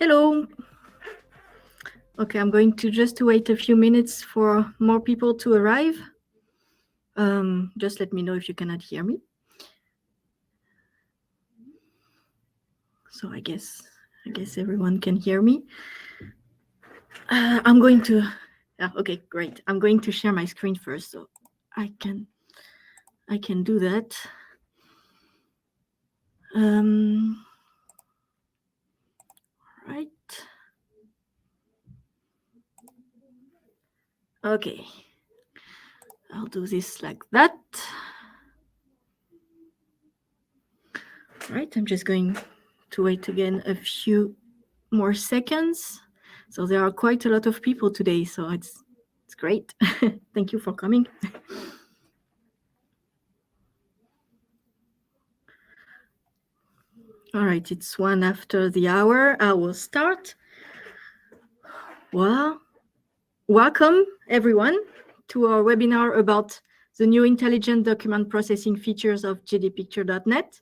Hello. Okay, I'm going to just wait a few minutes for more people to arrive. Just let me know if you cannot hear me. So I guess everyone can hear me. I'm going to. Okay, great. I'm going to share my screen first, so I can do that. Right. Okay. I'll do this like that. Right. I'm just going to wait again a few more seconds. So there are quite a lot of people today, so it's great. Thank you for coming. All right, it's 1 after the hour. I will start. Well, welcome everyone to our webinar about the new intelligent document processing features of jdpicture.net.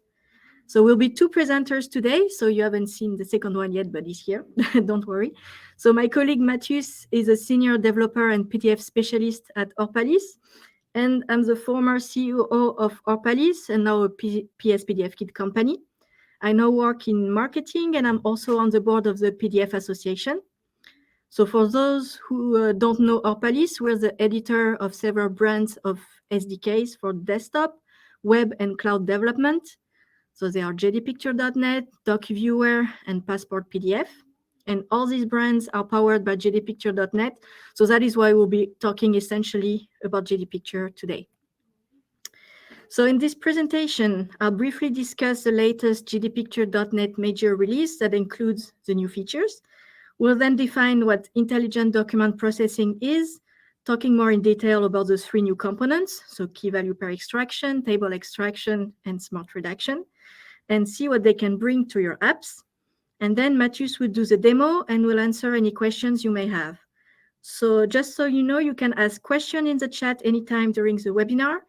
So we'll be 2 presenters today. So you haven't seen the second one yet, but he's here. Don't worry. So my colleague Matúš is a senior developer and PDF specialist at Orpalis. And I'm the former CEO of Orpalis and now a PS PDF Kit company. I now work in marketing and I'm also on the board of the PDF Association. So for those who don't know Orpalis, we're the editor of several brands of SDKs for desktop, web, and cloud development. So they are jdpicture.net, DocViewer, and Passport PDF. And all these brands are powered by jdpicture.net. So that is why we'll be talking essentially about jdpicture today. So in this presentation, I'll briefly discuss the latest jdpicture.net major release that includes the new features. We'll then define what intelligent document processing is, talking more in detail about the 3 new components, so key value pair extraction, table extraction, and smart redaction, and see what they can bring to your apps. And then Matúš will do the demo and will answer any questions you may have. So just so you know, you can ask questions in the chat anytime during the webinar,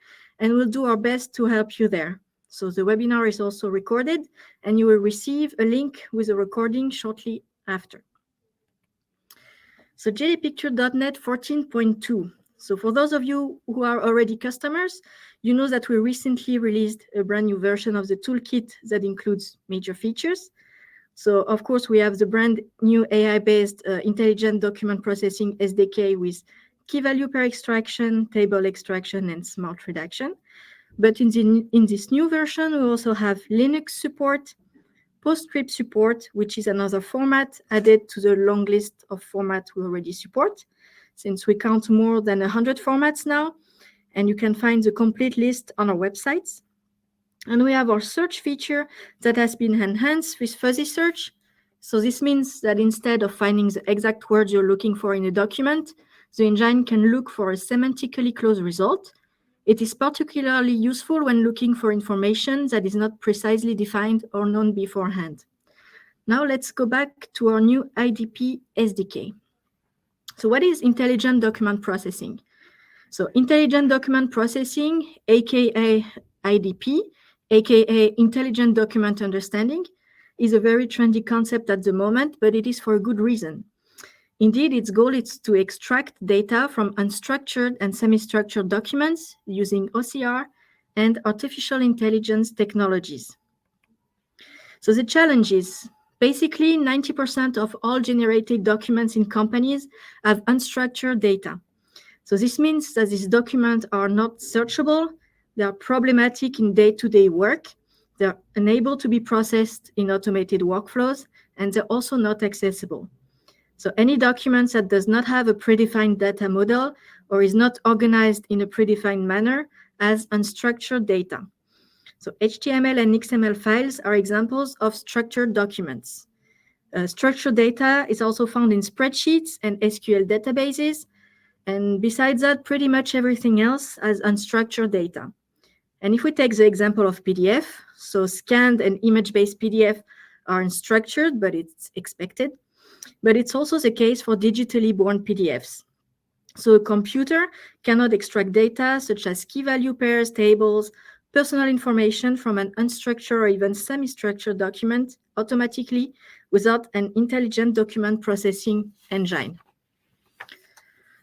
and we'll do our best to help you there. So the webinar is also recorded, and you will receive a link with a recording shortly after. So jdpicture.net 14.2. So for those of you who are already customers, you know that we recently released a brand new version of the toolkit that includes major features. So of course, we have the brand new AI-based intelligent document processing SDK with key value pair extraction, table extraction, and smart redaction. But in this new version, we also have Linux support, PostScript support, which is another format added to the long list of formats we already support, since we count more than 100 formats now, and you can find the complete list on our websites. And we have our search feature that has been enhanced with fuzzy search. So this means that instead of finding the exact words you're looking for in a document, the engine can look for a semantically close result. It is particularly useful when looking for information that is not precisely defined or known beforehand. Now let's go back to our new IDP SDK. So what is intelligent document processing? So intelligent document processing, aka IDP, aka intelligent document understanding, is a very trendy concept at the moment, but it is for a good reason. Indeed, its goal is to extract data from unstructured and semi-structured documents using OCR and artificial intelligence technologies. So the challenge is, basically 90% of all generated documents in companies have unstructured data. So this means that these documents are not searchable, they are problematic in day-to-day work, they're unable to be processed in automated workflows, and they're also not accessible. So any documents that does not have a predefined data model or is not organized in a predefined manner as unstructured data. So HTML and XML files are examples of structured documents. Structured data is also found in spreadsheets and SQL databases. And besides that, pretty much everything else has unstructured data. And if we take the example of PDF, so scanned and image-based PDF are unstructured, but it's expected. But it's also the case for digitally born PDFs. So a computer cannot extract data such as key value pairs, tables, personal information from an unstructured or even semi-structured document automatically without an intelligent document processing engine.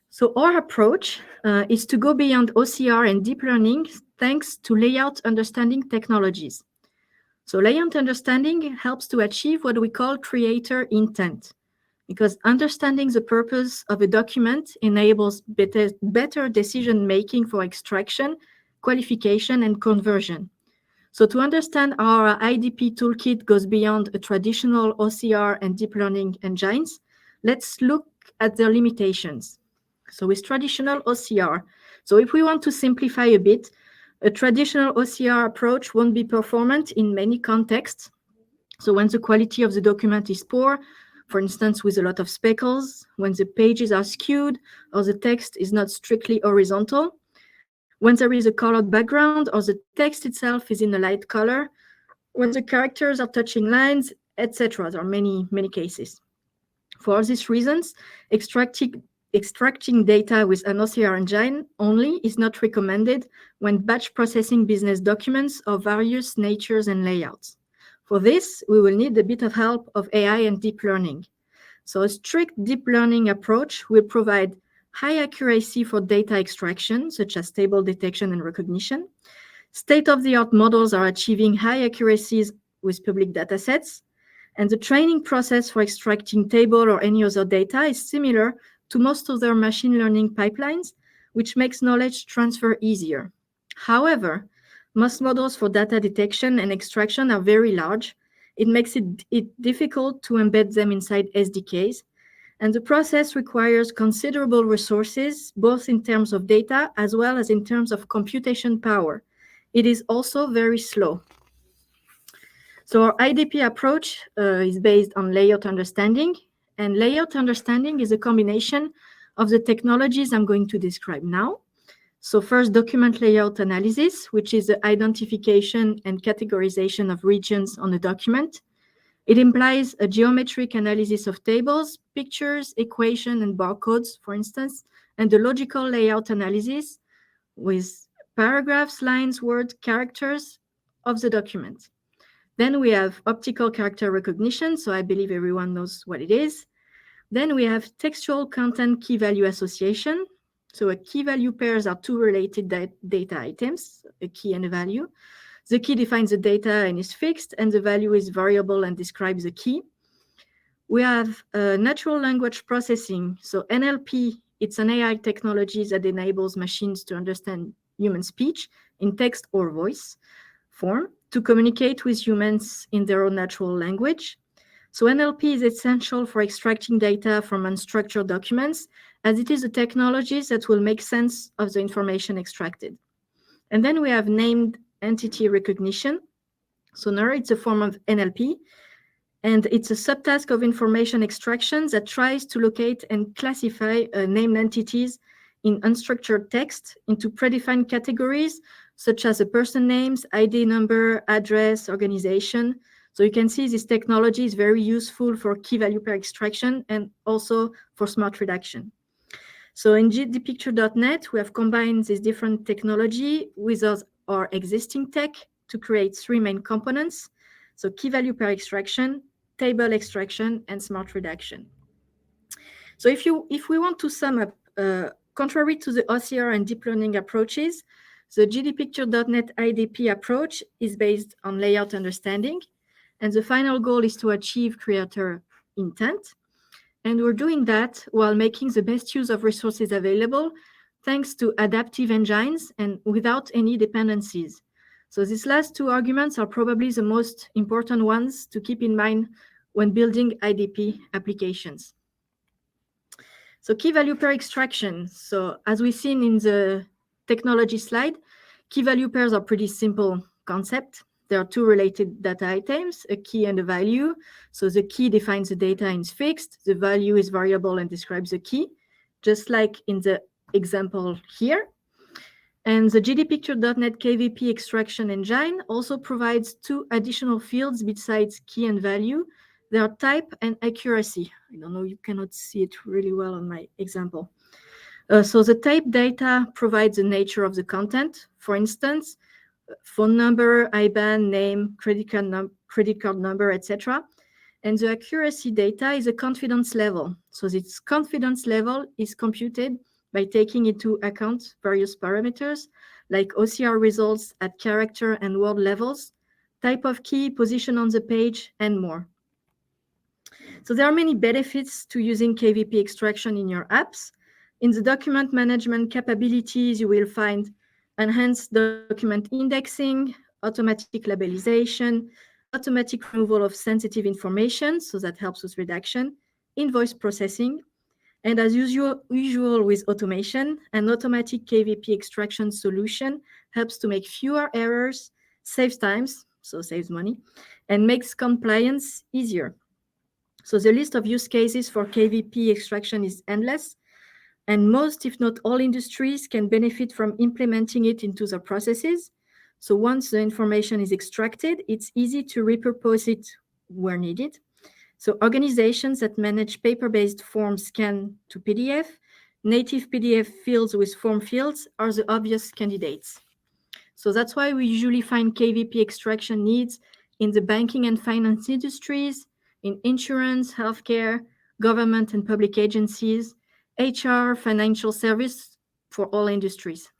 So our approach is to go beyond OCR and deep learning thanks to layout understanding technologies. So layout understanding helps to achieve what we call creator intent, because understanding the purpose of a document enables better decision-making for extraction, qualification, and conversion. So to understand how our IDP toolkit goes beyond a traditional OCR and deep learning engines, let's look at their limitations. So with traditional OCR, so if we want to simplify a bit, a traditional OCR approach won't be performant in many contexts. So when the quality of the document is poor, for instance, with a lot of speckles, when the pages are skewed or the text is not strictly horizontal, when there is a colored background or the text itself is in a light color, when the characters are touching lines, etc. There are many cases. For all these reasons, extracting data with an OCR engine only is not recommended when batch processing business documents of various natures and layouts. For this, we will need a bit of help of AI and deep learning. So a strict deep learning approach will provide high accuracy for data extraction, such as table detection and recognition. State-of-the-art models are achieving high accuracies with public datasets, and the training process for extracting table or any other data is similar to most other machine learning pipelines, which makes knowledge transfer easier. However, most models for data detection and extraction are very large. It makes it difficult to embed them inside SDKs, and the process requires considerable resources, both in terms of data as well as in terms of computation power. It is also very slow. So our IDP approach is based on layout understanding, and layout understanding is a combination of the technologies I'm going to describe now. So first, document layout analysis, which is the identification and categorization of regions on a document. It implies a geometric analysis of tables, pictures, equations, and barcodes, for instance, and the logical layout analysis with paragraphs, lines, words, characters of the document. Then we have optical character recognition, so I believe everyone knows what it is. Then we have textual content key value association. So a key value pairs are two related data items, a key and a value. The key defines the data and is fixed, and the value is variable and describes the key. We have natural language processing. So NLP, it's an AI technology that enables machines to understand human speech in text or voice form to communicate with humans in their own natural language. So NLP is essential for extracting data from unstructured documents, as it is a technology that will make sense of the information extracted. And then we have named entity recognition. So now it's a form of NLP, and it's a subtask of information extraction that tries to locate and classify named entities in unstructured text into predefined categories, such as a person names, ID number, address, organization. So you can see this technology is very useful for key value pair extraction and also for smart redaction. So in gdpicture.net, we have combined this different technology with our existing tech to create three main components. So key value pair extraction, table extraction, and smart redaction. So if we want to sum up, contrary to the OCR and deep learning approaches, the gdpicture.net IDP approach is based on layout understanding, and the final goal is to achieve creator intent. And we're doing that while making the best use of resources available, thanks to adaptive engines and without any dependencies. So these last two arguments are probably the most important ones to keep in mind when building IDP applications. So key value pair extraction. So as we've seen in the technology slide, key value pairs are pretty simple concept. There are two related data items, a key and a value. So the key defines the data and is fixed. The value is variable and describes the key, just like in the example here. And the gdpicture.net KVP extraction engine also provides two additional fields besides key and value. They are type and accuracy. I don't know, you cannot see it really well on my example. So the type data provides the nature of the content. For instance, phone number, IBAN, name, credit card number, etc. And the accuracy data is a confidence level. So this confidence level is computed by taking into account various parameters like OCR results at character and word levels, type of key, position on the page, and more. So there are many benefits to using KVP extraction in your apps. In the document management capabilities, you will find enhanced document indexing, automatic labelization, automatic removal of sensitive information, so that helps with redaction, invoice processing, and as usual with automation, an automatic KVP extraction solution helps to make fewer errors, saves times, so saves money, and makes compliance easier. So the list of use cases for KVP extraction is endless, and most, if not all, industries can benefit from implementing it into their processes. So once the information is extracted, it's easy to repurpose it where needed. So organizations that manage paper-based forms scan to PDF, native PDF fields with form fields are the obvious candidates. So that's why we usually find KVP extraction needs in the banking and finance industries, in insurance, healthcare, government and public agencies, HR, financial service, for all industries.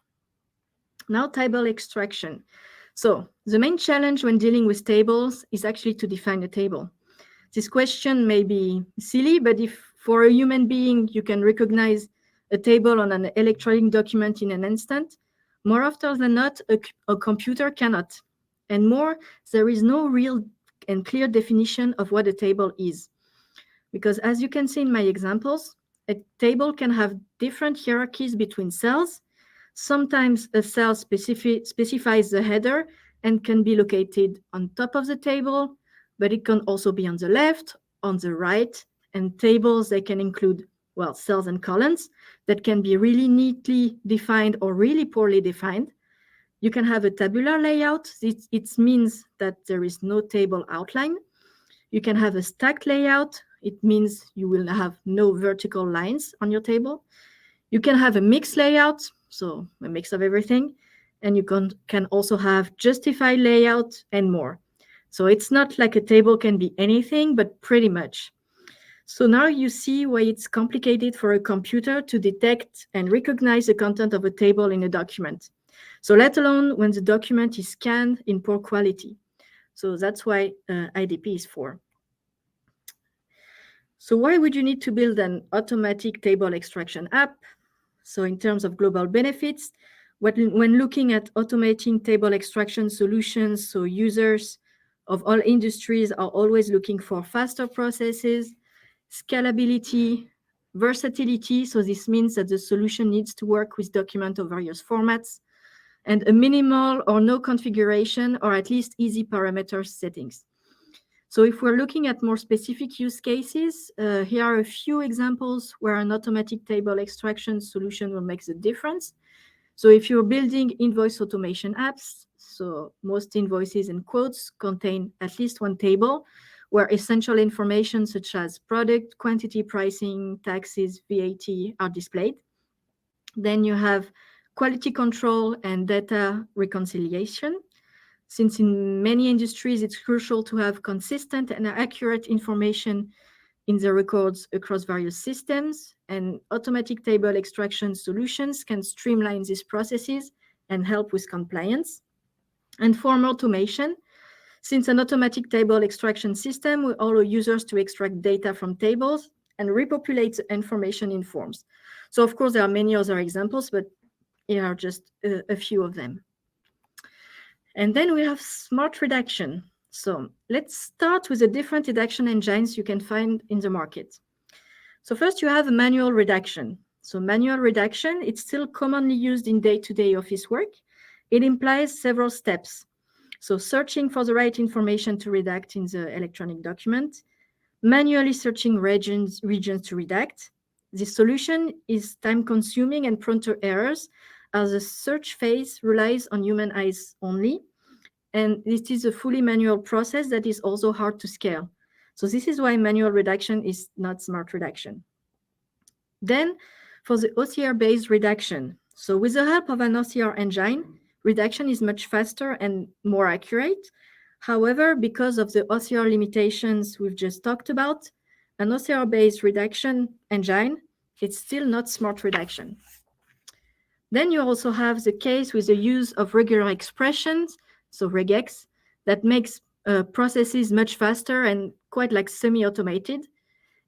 Now, table extraction. So the main challenge when dealing with tables is actually to define a table. This question may be silly, but if for a human being you can recognize a table on an electronic document in an instant, more often than not, a computer cannot. And more, there is no real and clear definition of what a table is. Because as you can see in my examples, a table can have different hierarchies between cells. Sometimes a cell specifies the header and can be located on top of the table, but it can also be on the left, on the right, and tables, they can include, well, cells and columns that can be really neatly defined or really poorly defined. You can have a tabular layout. It means that there is no table outline. You can have a stacked layout. It means you will have no vertical lines on your table. You can have a mixed layout, so a mix of everything. And you can also have justified layout and more. So it's not like a table can be anything, but pretty much. So now you see why it's complicated for a computer to detect and recognize the content of a table in a document. So let alone when the document is scanned in poor quality. So that's why IDP is for. So why would you need to build an automatic table extraction app? So in terms of global benefits, when looking at automating table extraction solutions, so users of all industries are always looking for faster processes, scalability, versatility. So this means that the solution needs to work with documents of various formats, and a minimal or no configuration, or at least easy parameter settings. So if we're looking at more specific use cases, here are a few examples where an automatic table extraction solution will make the difference. So if you're building invoice automation apps, so most invoices and quotes contain at least one table where essential information such as product, quantity, pricing, taxes, VAT are displayed. Then you have quality control and data reconciliation. Since in many industries, it's crucial to have consistent and accurate information in the records across various systems, and automatic table extraction solutions can streamline these processes and help with compliance. And form automation, since an automatic table extraction system will allow users to extract data from tables and repopulate the information in forms. So of course, there are many other examples, but here are just a few of them. And then we have smart redaction. So let's start with the different redaction engines you can find in the market. So first you have a manual redaction. So manual redaction, it's still commonly used in day-to-day office work. It implies several steps. So searching for the right information to redact in the electronic document, manually searching regions to redact. This solution is time-consuming and prone to errors, as the search phase relies on human eyes only. And it is a fully manual process that is also hard to scale. So this is why manual redaction is not smart redaction. Then for the OCR-based redaction. So with the help of an OCR engine, redaction is much faster and more accurate. However, because of the OCR limitations we've just talked about, an OCR-based redaction engine, it's still not smart redaction. Then you also have the case with the use of regular expressions, so regex, that makes processes much faster and quite like semi-automated.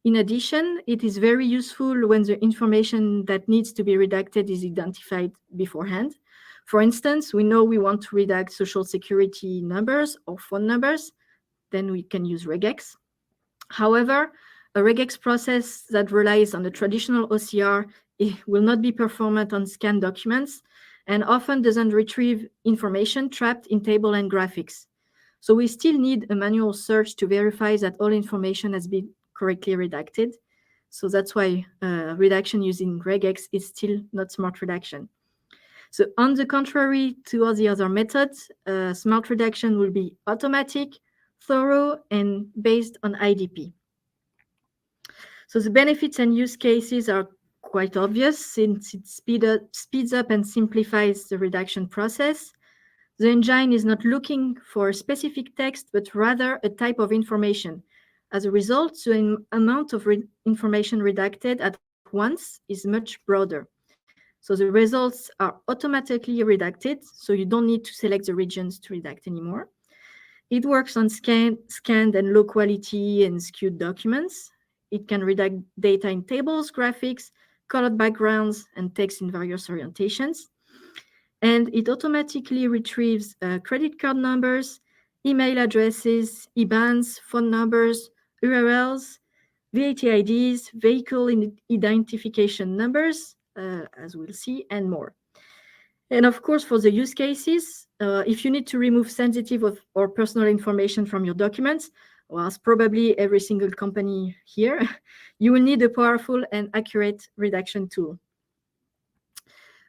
In addition, it is very useful when the information that needs to be redacted is identified beforehand. For instance, we know we want to redact social security numbers or phone numbers, then we can use regex. However, a regex process that relies on the traditional OCR will not be performant on scanned documents and often doesn't retrieve information trapped in table and graphics. So we still need a manual search to verify that all information has been correctly redacted. So that's why redaction using regex is still not smart redaction. So on the contrary to all the other methods, smart redaction will be automatic, thorough, and based on IDP. So the benefits and use cases are quite obvious since it speeds up and simplifies the redaction process. The engine is not looking for a specific text, but rather a type of information. As a result, the amount of information redacted at once is much broader. So the results are automatically redacted, so you don't need to select the regions to redact anymore. It works on scanned and low quality and skewed documents. It can redact data in tables, graphics, colored backgrounds, and text in various orientations. And it automatically retrieves credit card numbers, email addresses, IBANs, phone numbers, URLs, VAT IDs, vehicle identification numbers, as we'll see, and more. And of course, for the use cases, if you need to remove sensitive or personal information from your documents, well, as probably every single company here, you will need a powerful and accurate redaction tool.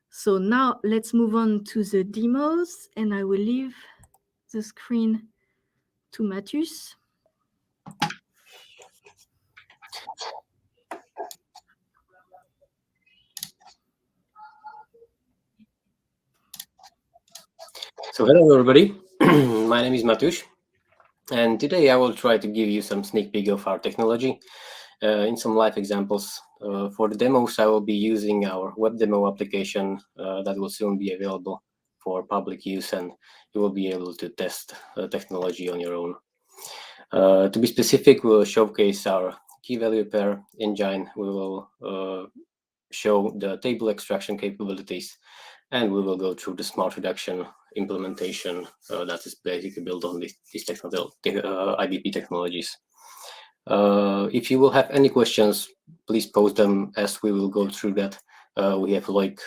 So now let's move on to the demos, and I will leave the screen to Matúš. So hello everybody, my name is Matúš, and today I will try to give you some sneak peek of our technology in some live examples. For the demos, I will be using our web demo application that will soon be available for public use, and you will be able to test technology on your own. To be specific, we will showcase our key value pair engine. We will show the table extraction capabilities, and we will go through the smart redaction implementation that is basically built on these IDP technologies. If you will have any questions, please post them as we will go through that. We have Loic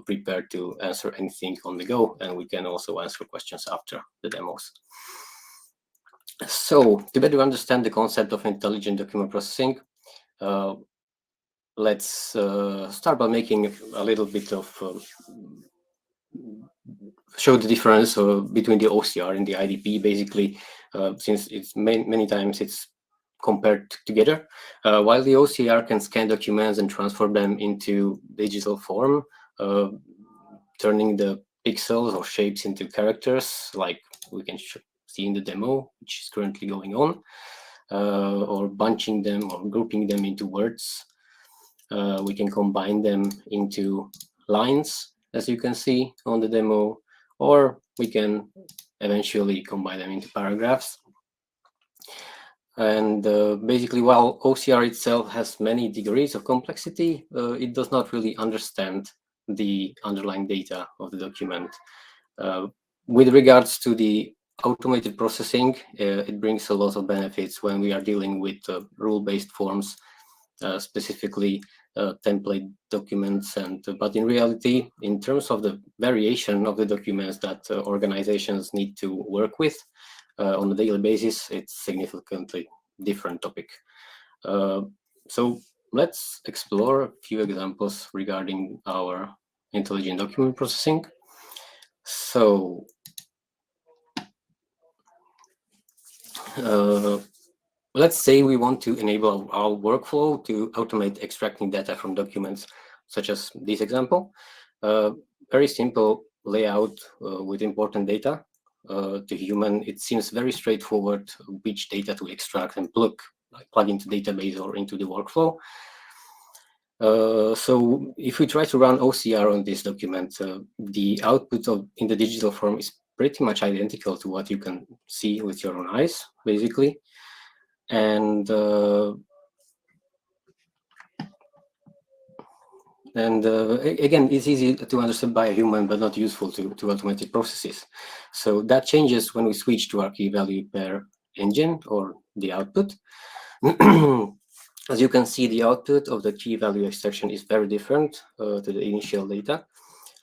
prepared to answer anything on the go, and we can also answer questions after the demos. So to better understand the concept of intelligent document processing, let's start by making a little bit of show the difference between the OCR and the IDP, basically, since it's many times it's compared together. While the OCR can scan documents and transform them into digital form, turning the pixels or shapes into characters, like we can see in the demo, which is currently going on, or bunching them or grouping them into words. We can combine them into lines, as you can see on the demo, or we can eventually combine them into paragraphs. And basically, while OCR itself has many degrees of complexity, it does not really understand the underlying data of the document. With regards to the automated processing, it brings a lot of benefits when we are dealing with rule-based forms, specifically template documents. But in reality, in terms of the variation of the documents that organizations need to work with on a daily basis, it's significantly different topic. So let's explore a few examples regarding our intelligent document processing. So let's say we want to enable our workflow to automate extracting data from documents, such as this example. Very simple layout with important data. to human, it seems very straightforward which data to extract and plug into database or into the workflow. So if we try to run OCR on this document, the output in the digital form is pretty much identical to what you can see with your own eyes, basically. And again, it's easy to understand by a human, but not useful to automated processes. So that changes when we switch to our key value pair engine or the output. As you can see, the output of the key value extraction is very different to the initial data.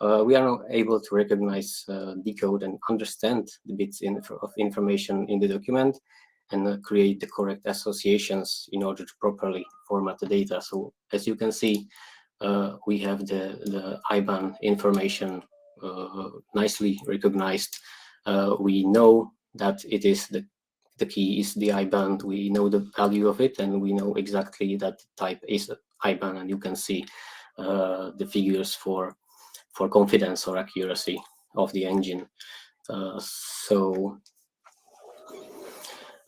We are now able to recognize, decode, and understand the bits of information in the document and create the correct associations in order to properly format the data. So as you can see, we have the IBAN information nicely recognized. We know that it is the key is the IBAN. We know the value of it, and we know exactly that type is IBAN. And you can see the figures for confidence or accuracy of the engine.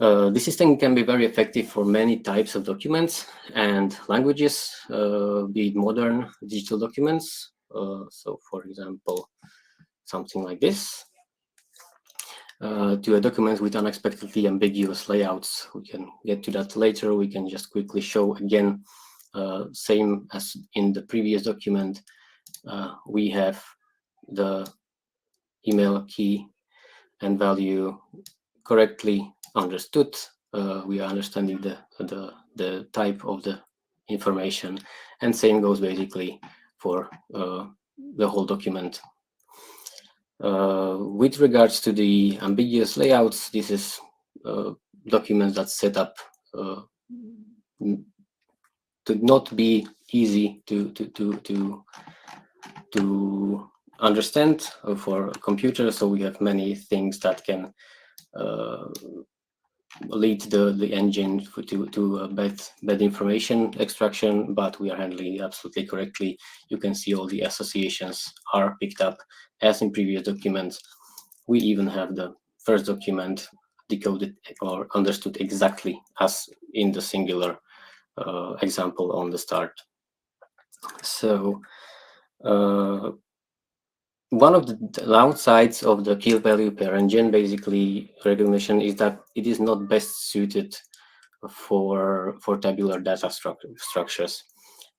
This system can be very effective for many types of documents and languages, be it modern digital documents. So, for example, something like this. To a document with unexpectedly ambiguous layouts. We can get to that later. We can just quickly show again, same as in the previous document. We have the email key and value correctly understood. We are understanding the type of the information, and same goes basically for the whole document. With regards to the ambiguous layouts, this is documents that's set up to not be easy to understand for a computer. So we have many things that can lead the engine to bad information extraction, but we are handling it absolutely correctly. You can see all the associations are picked up as in previous documents. We even have the first document decoded or understood exactly as in the singular example on the start. So one of the downsides of the key value pair engine basically recognition is that it is not best suited for tabular data structures.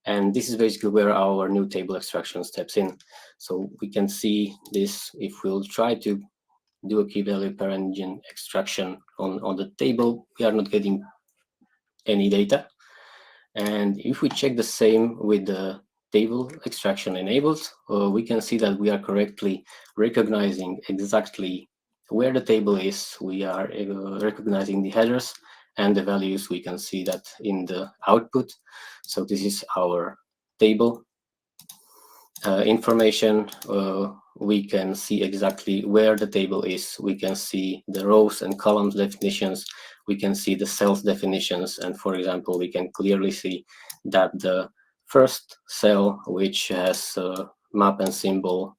And this is basically where our new table extraction steps in. So we can see this if we'll try to do a key value pair engine extraction on the table, we are not getting any data. And if we check the same with the table extraction enabled, we can see that we are correctly recognizing exactly where the table is. We are recognizing the headers and the values. We can see that in the output. So this is our table information. We can see exactly where the table is. We can see the rows and columns definitions. We can see the cells definitions. And for example, we can clearly see that the first cell, which has map and symbol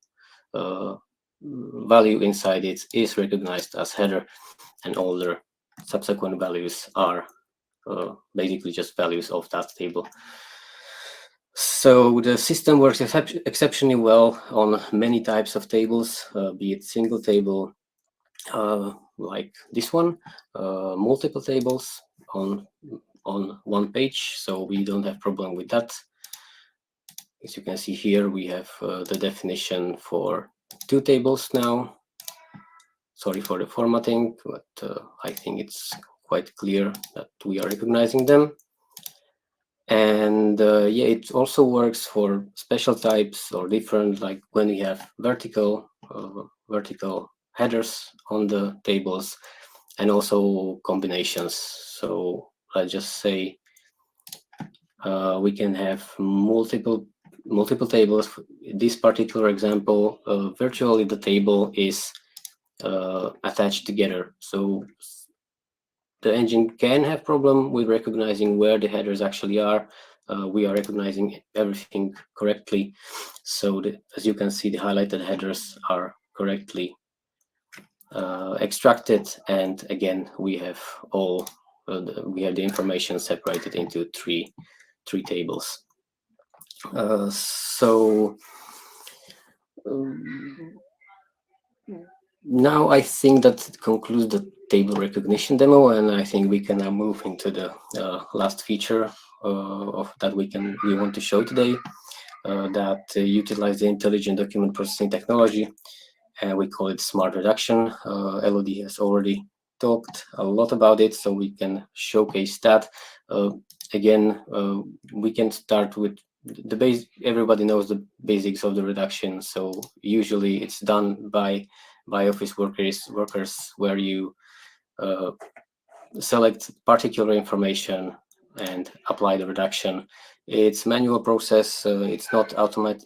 value inside it, is recognized as header, and all the subsequent values are basically just values of that table. So the system works exceptionally well on many types of tables, be it single table, like this one, multiple tables on one page, so we don't have problem with that. As you can see here, we have the definition for 2 tables now. Sorry for the formatting, but I think it's quite clear that we are recognizing them. And yeah, it also works for special types or different, like when we have vertical headers on the tables, and also combinations. So let's just say we can have multiple tables. This particular example, virtually the table is attached together. So the engine can have problem with recognizing where the headers actually are. We are recognizing everything correctly. So as you can see, the highlighted headers are correctly extracted, and again we have all the information separated into three tables. Now I think that concludes the table recognition demo, and I think we can now move into the last feature of that we want to show today, that utilize the intelligent document processing technology, and we call it smart redaction. Elodie has already talked a lot about it, so we can showcase that. Again, we can start with the base. Everybody knows the basics of the redaction, so usually it's done by office workers, where you select particular information and apply the redaction. It's manual process. It's not automated.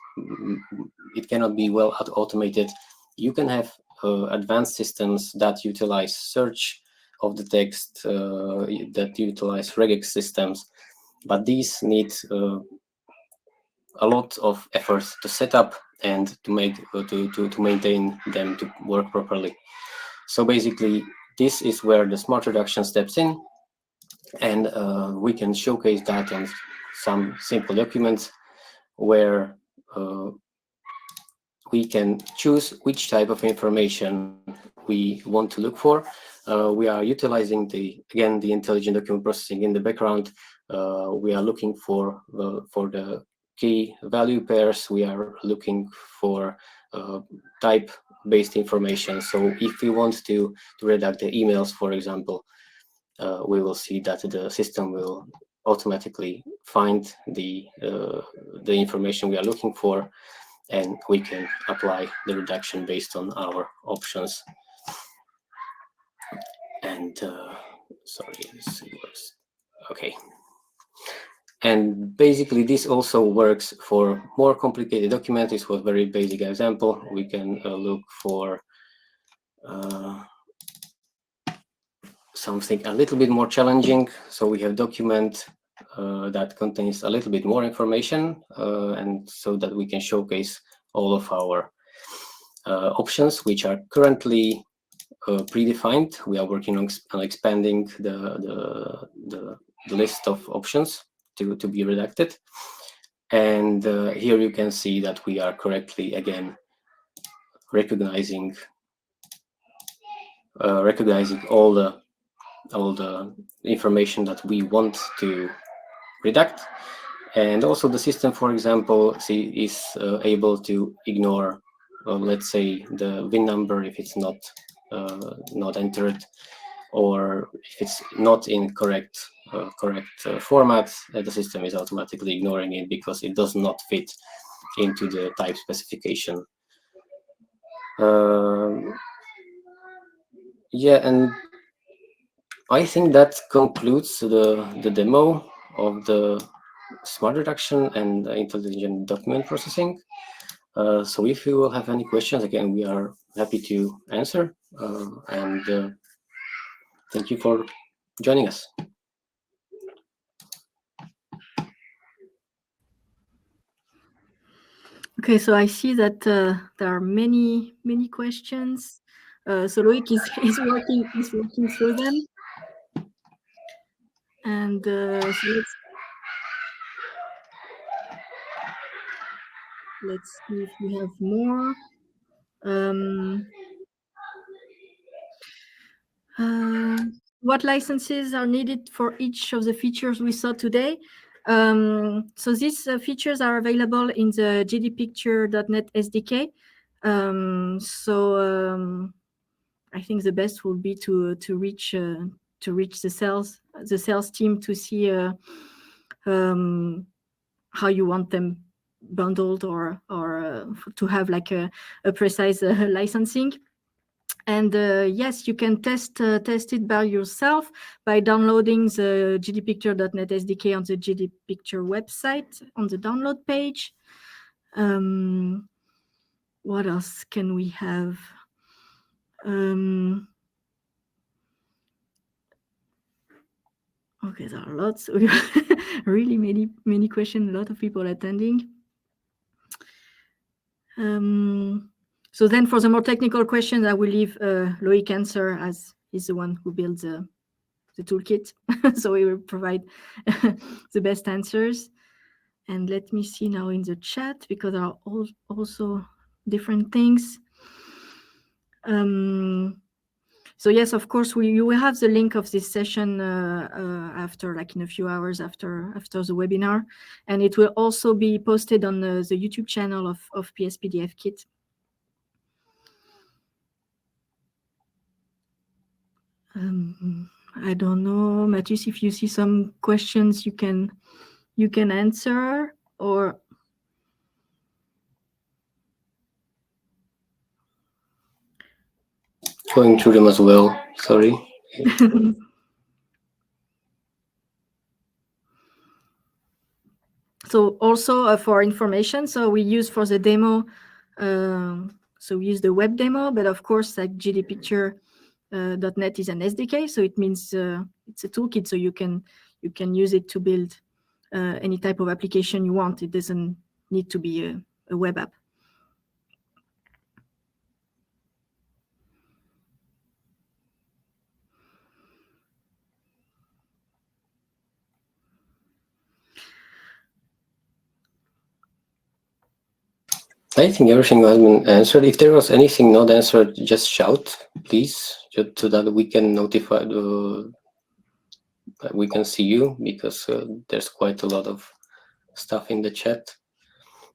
It cannot be well automated. You can have advanced systems that utilize search of the text, that utilize regex systems, but these need a lot of effort to set up and to make to maintain them to work properly. So basically, this is where the smart redaction steps in, and we can showcase that on some simple documents where we can choose which type of information we want to look for. We are utilizing the intelligent document processing in the background. We are looking for the key value pairs. We are looking for type-based information. So if we want to redact the emails, for example, we will see that the system will automatically find the information we are looking for, and we can apply the redaction based on our options. And sorry, this works. Okay. And basically, this also works for more complicated documents. This was a very basic example. We can look for something a little bit more challenging. So we have document that contains a little bit more information, and so that we can showcase all of our options, which are currently predefined. We are working on expanding the list of options to be redacted. And here you can see that we are correctly, again, recognizing all the information that we want to redact. And also the system, for example, is able to ignore, let's say, the VIN number if it's not entered, or if it's not in correct format. The system is automatically ignoring it because it does not fit into the type specification. Yeah, and I think that concludes the demo of the smart redaction and intelligent document processing. So if you will have any questions, again, we are happy to answer. And thank you for joining us. Okay, so I see that there are many questions. So Loic is working through them, and so let's see if we have more. What licenses are needed for each of the features we saw today? So these features are available in the jdpicture.net SDK. I think the best would be to reach the sales team to see how you want them bundled, or to have like a precise licensing. And yes, you can test it by yourself by downloading the jdpicture.net SDK on the jdpicture website on the download page. What else can we have? Okay, there are lots. Really many questions. A lot of people attending. So then for the more technical questions, I will leave Loic answer, as he's the one who builds the toolkit. So he will provide the best answers. And let me see now in the chat, because there are also different things. So yes, of course, you will have the link of this session after, like in a few hours after the webinar, and it will also be posted on the YouTube channel of PSPDF Kit. I don't know, Matúš, if you see some questions you can answer, or going through them as well. Sorry. So also for information, so we use for the demo, so we use the web demo, but of course, like GDPicture.net is an SDK, so it means it's a toolkit, so you can use it to build any type of application you want. It doesn't need to be a web app. I think everything has been answered. If there was anything not answered, just shout, please, just so that we can notify we can see you, because there's quite a lot of stuff in the chat.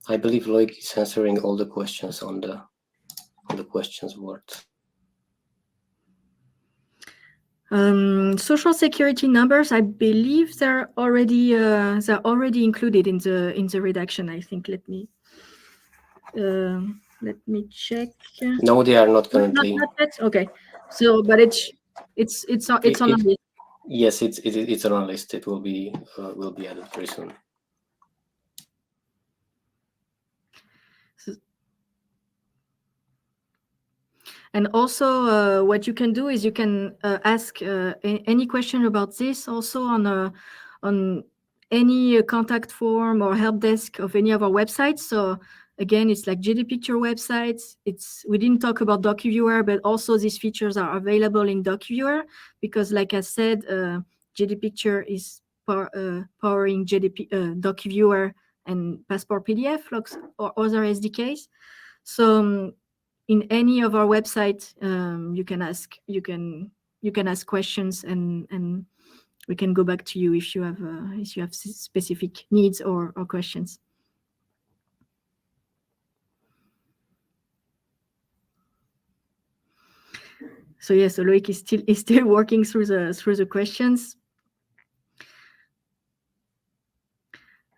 I believe Loic is answering all the questions on the questions board. Social security numbers, I believe they're already included in the redaction. I think. Let me check. No, they are not currently. Not yet? Okay. So, but it's on our list. Yes, it's on our list. It will be added very soon. And also, what you can do is you can ask any question about this also on any contact form or help desk of any of our websites. So again, it's like GDPicture websites. We didn't talk about DocuViewer, but also these features are available in DocuViewer, because, like I said, GDPicture is powering DocuViewer and Passport PDF logs or other SDKs. So in any of our websites, you can ask questions, and we can go back to you if you have specific needs or questions. So yes, Loic is still working through the questions.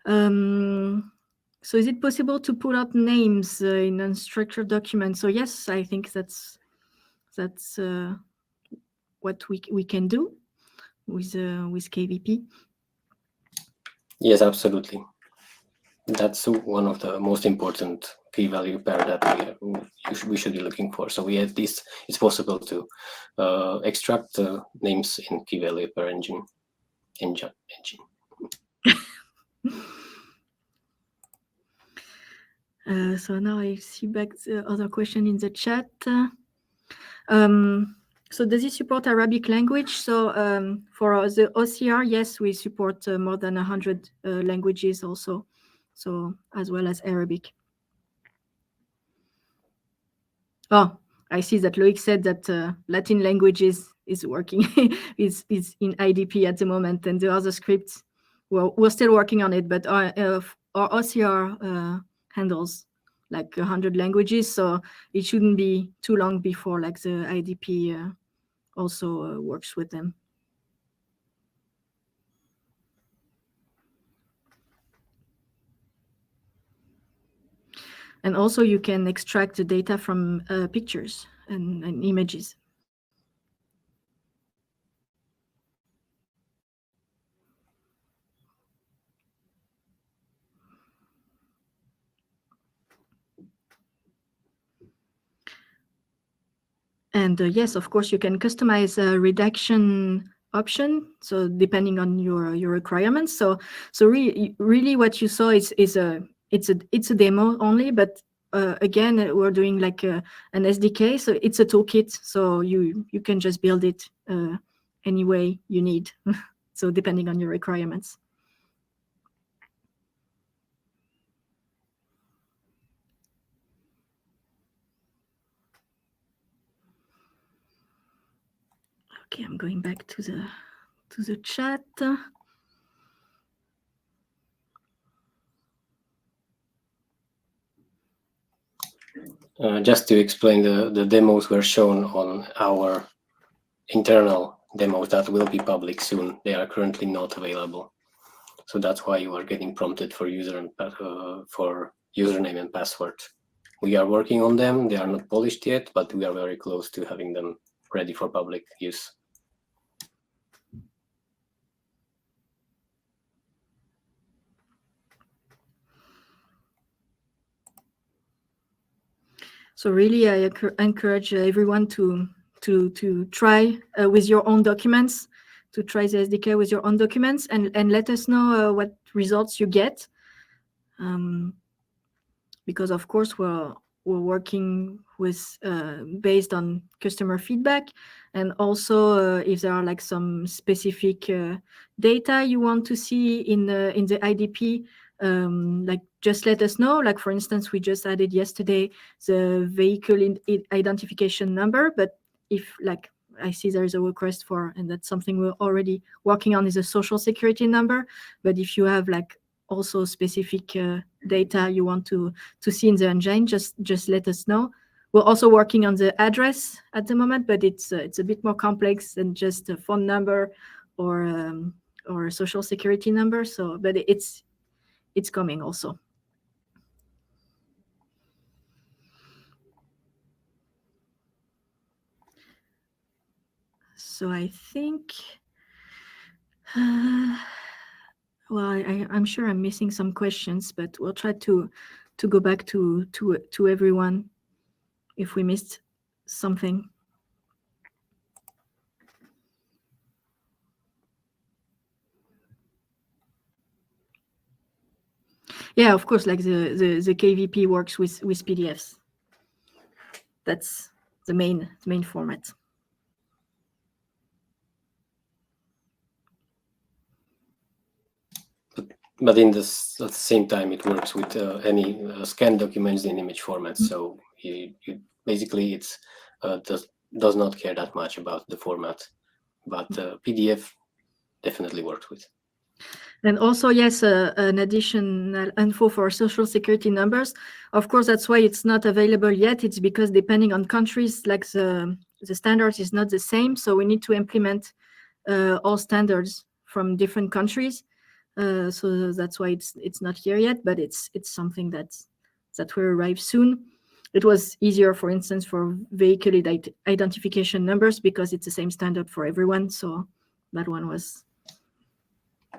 So is it possible to put out names in unstructured documents? So yes, I think that's what we can do with KVP. Yes, absolutely. That's one of the most important key value pair that we should be looking for. So at least it's possible to extract names in key value pair engine. So now I see back the other question in the chat. So does it support Arabic language? So for the OCR, yes, we support more than 100 languages also, so as well as Arabic. Oh, I see that Loic said that Latin languages is working, is in IDP at the moment, and the other scripts, we're still working on it, but our OCR handles like 100 languages, so it shouldn't be too long before like the IDP also works with them. And also you can extract the data from pictures and images. And yes, of course, you can customize a redaction option, so depending on your requirements. So really what you saw is it's a demo only, but again, we're doing like an SDK, so it's a toolkit, so you can just build it any way you need, so depending on your requirements. Okay, I'm going back to the chat. Just to explain, the demos were shown on our internal demos that will be public soon. They are currently not available, so that's why you are getting prompted for username and password. We are working on them. They are not polished yet, but we are very close to having them ready for public use. So really, I encourage everyone to try with your own documents, to try the SDK with your own documents, and let us know what results you get. Because of course we're working with based on customer feedback, and also if there are like some specific data you want to see in the IDP, like just let us know. Like for instance, we just added yesterday the vehicle identification number, but if like I see there is a request for, and that's something we're already working on, is a social security number. But if you have like also specific data you want to see in the engine, just let us know. We're also working on the address at the moment, but it's a bit more complex than just a phone number or a social security number. So, but it's coming also. So I think, well, I'm sure I'm missing some questions, but we'll try to go back to everyone if we missed something. Yeah, of course, like the KVP works with PDFs. That's the main format. But at the same time, it works with any scanned documents in image formats. So you basically it's does not care that much about the format, but PDF definitely works with. And also, yes, an additional info for social security numbers. Of course, that's why it's not available yet. It's because depending on countries, like the standards is not the same. So we need to implement all standards from different countries. So that's why it's not here yet, but it's something that will arrive soon. It was easier, for instance, for vehicle identification numbers because it's the same standard for everyone. So that one was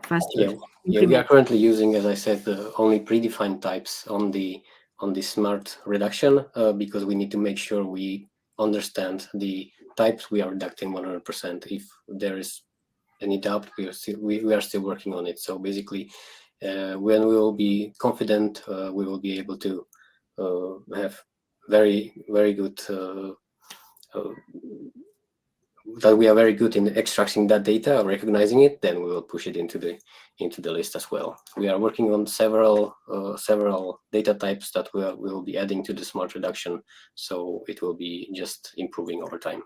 faster. Yeah, we are currently using, as I said, the only predefined types on the smart redaction because we need to make sure we understand the types we are reducting 100%. If there is any doubt, we are still working on it. So basically, when we will be confident, we will be able to have very good that we are very good in extracting that data, recognizing it, then we will push it into the list as well. We are working on several data types that we will be adding to the smart reduction, so it will be just improving over time.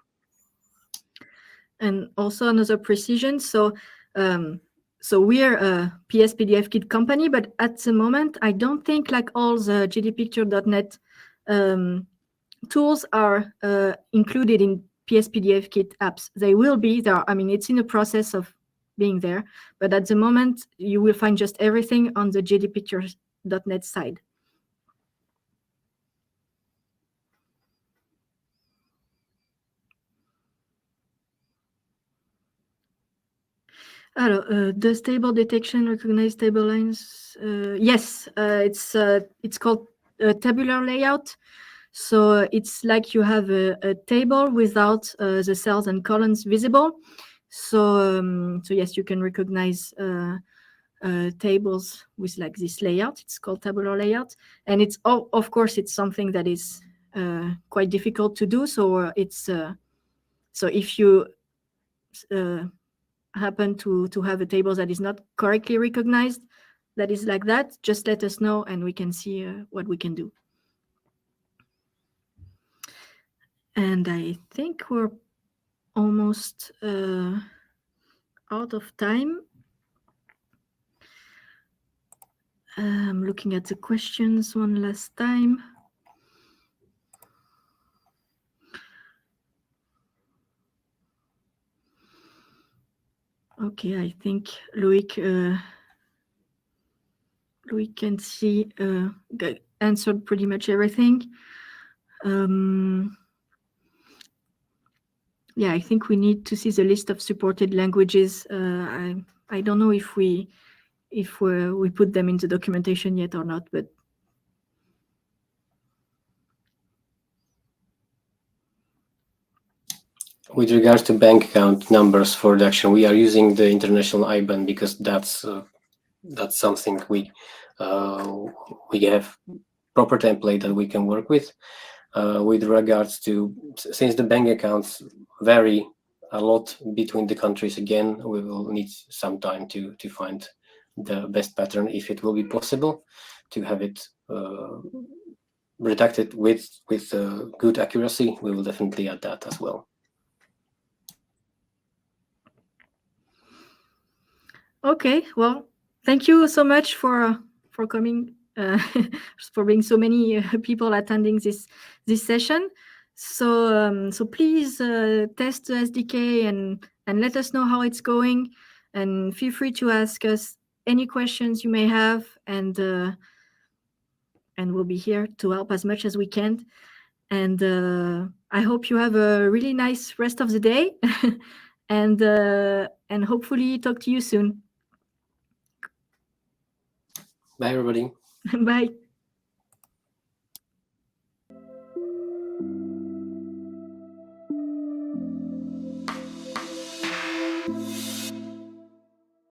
And also another precision. So we are a PS PDF Kit company, but at the moment, I don't think like all the GDPicture.net tools are included in PS PDF Kit apps. They will be there. I mean, it's in the process of being there, but at the moment, you will find just everything on the GDPicture.net side. Does table detection recognize table lines? Yes, it's called tabular layout. So it's like you have a table without the cells and columns visible. So yes, you can recognize tables with like this layout. It's called tabular layout, and it's of course it's something that is quite difficult to do. So so if you happen to have a table that is not correctly recognized, that is like that, just let us know and we can see what we can do. And I think we're almost out of time. I'm looking at the questions one last time. Okay, I think Loic can see answered pretty much everything. Yeah, I think we need to see the list of supported languages. I don't know if we put them in the documentation yet or not, but with regards to bank account numbers for redaction, we are using the international IBAN because that's something we have proper template that we can work with. With regards to, since the bank accounts vary a lot between the countries, again, we will need some time to find the best pattern, if it will be possible to have it redacted with good accuracy. We will definitely add that as well. Okay, well, thank you so much for coming, for being so many people attending this session. So so please test the SDK and let us know how it's going, and feel free to ask us any questions you may have, and we'll be here to help as much as we can. And I hope you have a really nice rest of the day, and hopefully talk to you soon. Bye, everybody. Bye.